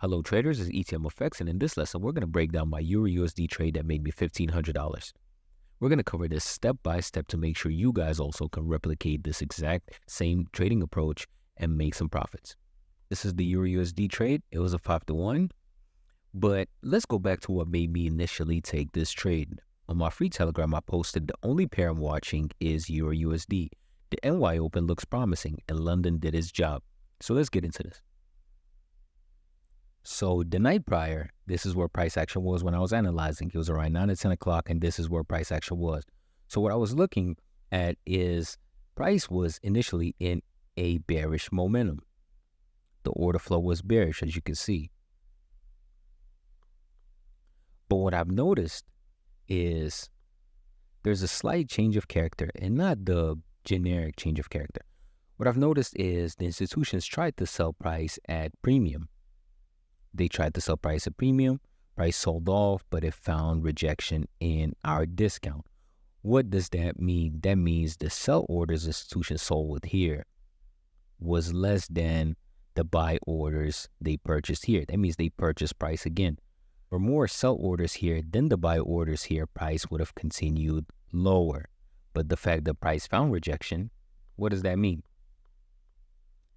Hello traders, it's ETM Effects, and in this lesson, we're going to break down my Euro USD trade that made me $1,500. We're going to cover this step by step to make sure you guys also can replicate this exact same trading approach and make some profits. This is the Euro USD trade. It was a 5-to-1, but let's go back to what made me initially take this trade. On my free Telegram, I posted the only pair I'm watching is Euro USD. The NY Open looks promising, and London did its job. So let's get into this. So the night prior, this is where price action was when I was analyzing. It was around 9 to 10 o'clock, and this is where price action was. So what I was looking at is price was initially in a bearish momentum. The order flow was bearish, as you can see. But what I've noticed is there's a slight change of character, and not the generic change of character. What I've noticed is the institutions tried to sell price at premium. They tried to sell price at premium, price sold off, but it found rejection in our discount. What does that mean? That means the sell orders institutions sold with here was less than the buy orders they purchased here. That means they purchased price again. For more sell orders here than the buy orders here, price would have continued lower. But the fact that price found rejection, what does that mean?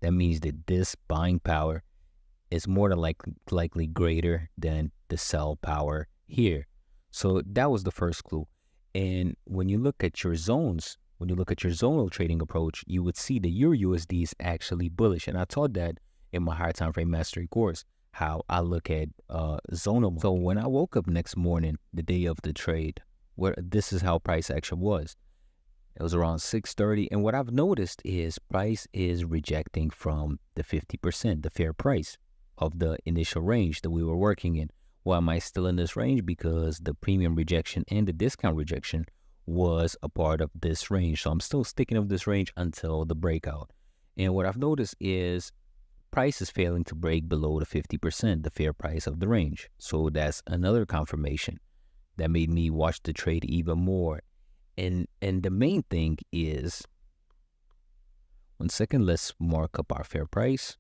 That means that this buying power is more than likely greater than the sell power here. So that was the first clue. And when you look at your zones, when you look at your zonal trading approach, you would see the Euro USD is actually bullish. And I taught that in my higher time frame mastery course, how I look at zonal. So when I woke up next morning, the day of the trade, where this is how price action was. It was around 6:30. And what I've noticed is price is rejecting from the 50%, the fair price of the initial range that we were working in. Why am I still in this range? Because the premium rejection and the discount rejection was a part of this range. So I'm still sticking with this range until the breakout. And what I've noticed is price is failing to break below the 50%, the fair price of the range. So that's another confirmation that made me watch the trade even more. And the main thing is, 1 second, let's mark up our fair price.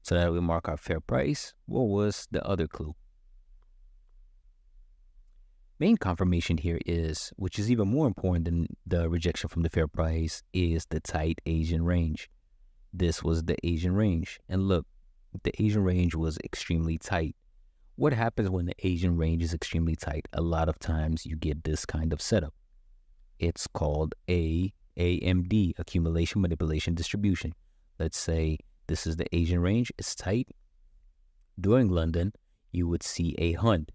So that we mark our fair price. What was the other clue? Main confirmation here is, which is even more important than the rejection from the fair price, is the tight Asian range. This was the Asian range. And look, the Asian range was extremely tight. What happens when the Asian range is extremely tight? A lot of times you get this kind of setup. It's called AMD, accumulation, manipulation, distribution. Let's say this is the Asian range, it's tight. During London, you would see a hunt.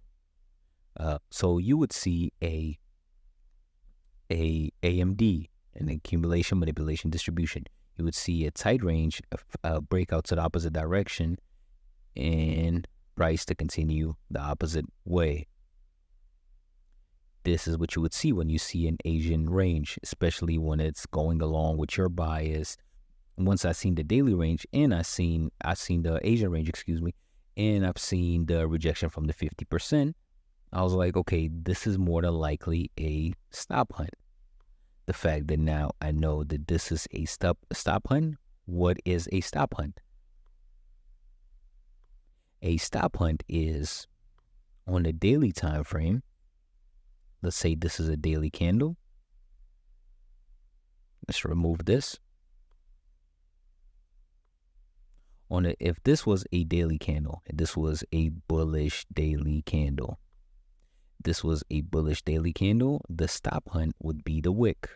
So you would see a AMD, an accumulation, manipulation, distribution. You would see a tight range, a breakout to the opposite direction, and price to continue the opposite way. This is what you would see when you see an Asian range, especially when it's going along with your bias. Once I seen the daily range and I seen the Asian range, and I've seen the rejection from the 50%, I was like, okay, this is more than likely a stop hunt. The fact that now I know that this is a stop hunt. What is a stop hunt? A stop hunt is on the daily time frame. Let's say this is a daily candle. Let's remove this. If this was a daily candle, this was a bullish daily candle. This was a bullish daily candle. The stop hunt would be the wick.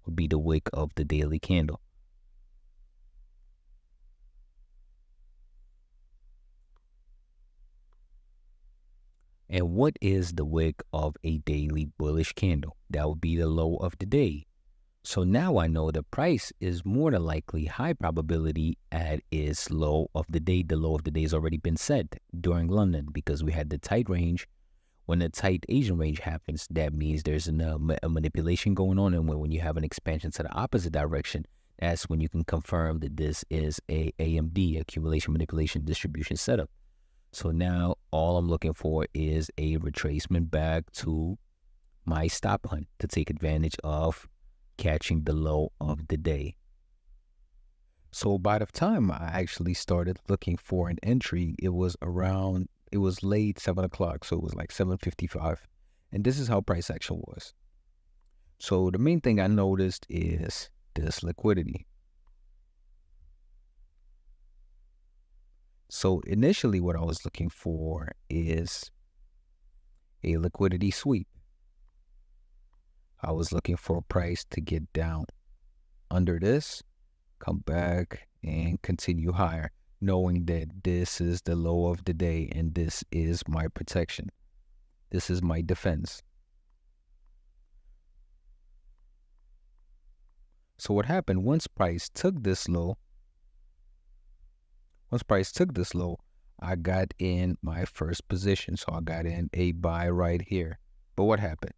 Would be the wick of the daily candle. And what is the wick of a daily bullish candle? That would be the low of the day. So now I know the price is more than likely high probability at its low of the day. The low of the day has already been set during London because we had the tight range. When the tight Asian range happens, that means there's a manipulation going on. And when you have an expansion to the opposite direction, that's when you can confirm that this is a AMD, accumulation, manipulation, distribution setup. So now all I'm looking for is a retracement back to my stop hunt to take advantage of catching the low of the day. So by the time I actually started looking for an entry, it was late 7 o'clock. So it was like 7:55. And this is how price action was. So the main thing I noticed is this liquidity. So initially what I was looking for is a liquidity sweep. I was looking for a price to get down under this, come back, and continue higher, knowing that this is the low of the day and this is my protection. This is my defense. So what happened once price took this low, I got in my first position. So I got in a buy right here. But what happened?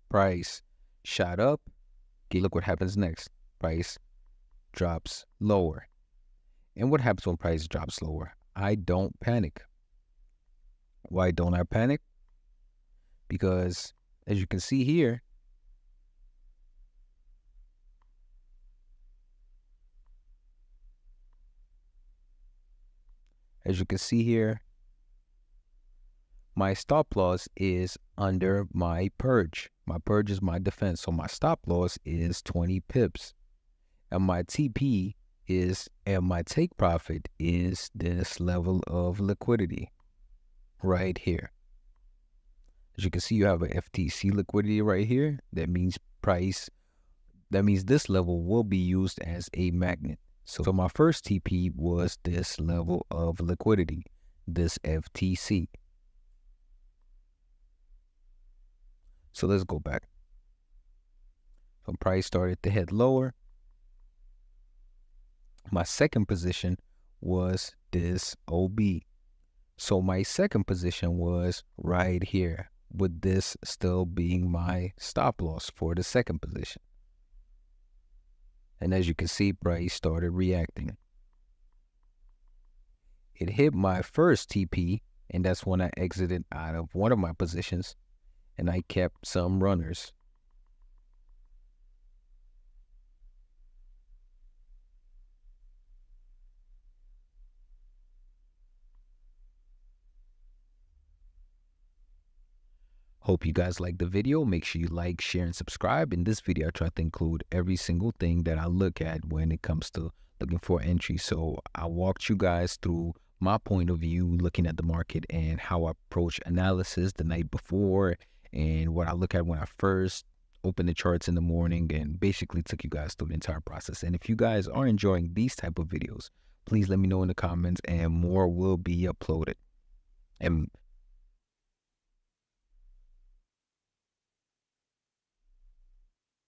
Price shot up. Okay, look what happens next. Price drops lower. And what happens when price drops lower? I don't panic. Why don't I panic? Because as you can see here, my stop loss is under my purge. My purge is my defense. So my stop loss is 20 pips. And my TP and my take profit is this level of liquidity right here. As you can see, you have a FTC liquidity right here. That means this level will be used as a magnet. So my first TP was this level of liquidity, this FTC. So let's go back. So price started to head lower. My second position was this OB. So my second position was right here, with this still being my stop loss for the second position. And as you can see, price started reacting. It hit my first TP, and that's when I exited out of one of my positions, and I kept some runners. Hope you guys like the video. Make sure you like, share, and subscribe. In this video, I try to include every single thing that I look at when it comes to looking for entry. So I walked you guys through my point of view looking at the market and how I approach analysis the night before and what I look at when I first open the charts in the morning, and basically took you guys through the entire process. And if you guys are enjoying these type of videos, please let me know in the comments, and more will be uploaded. And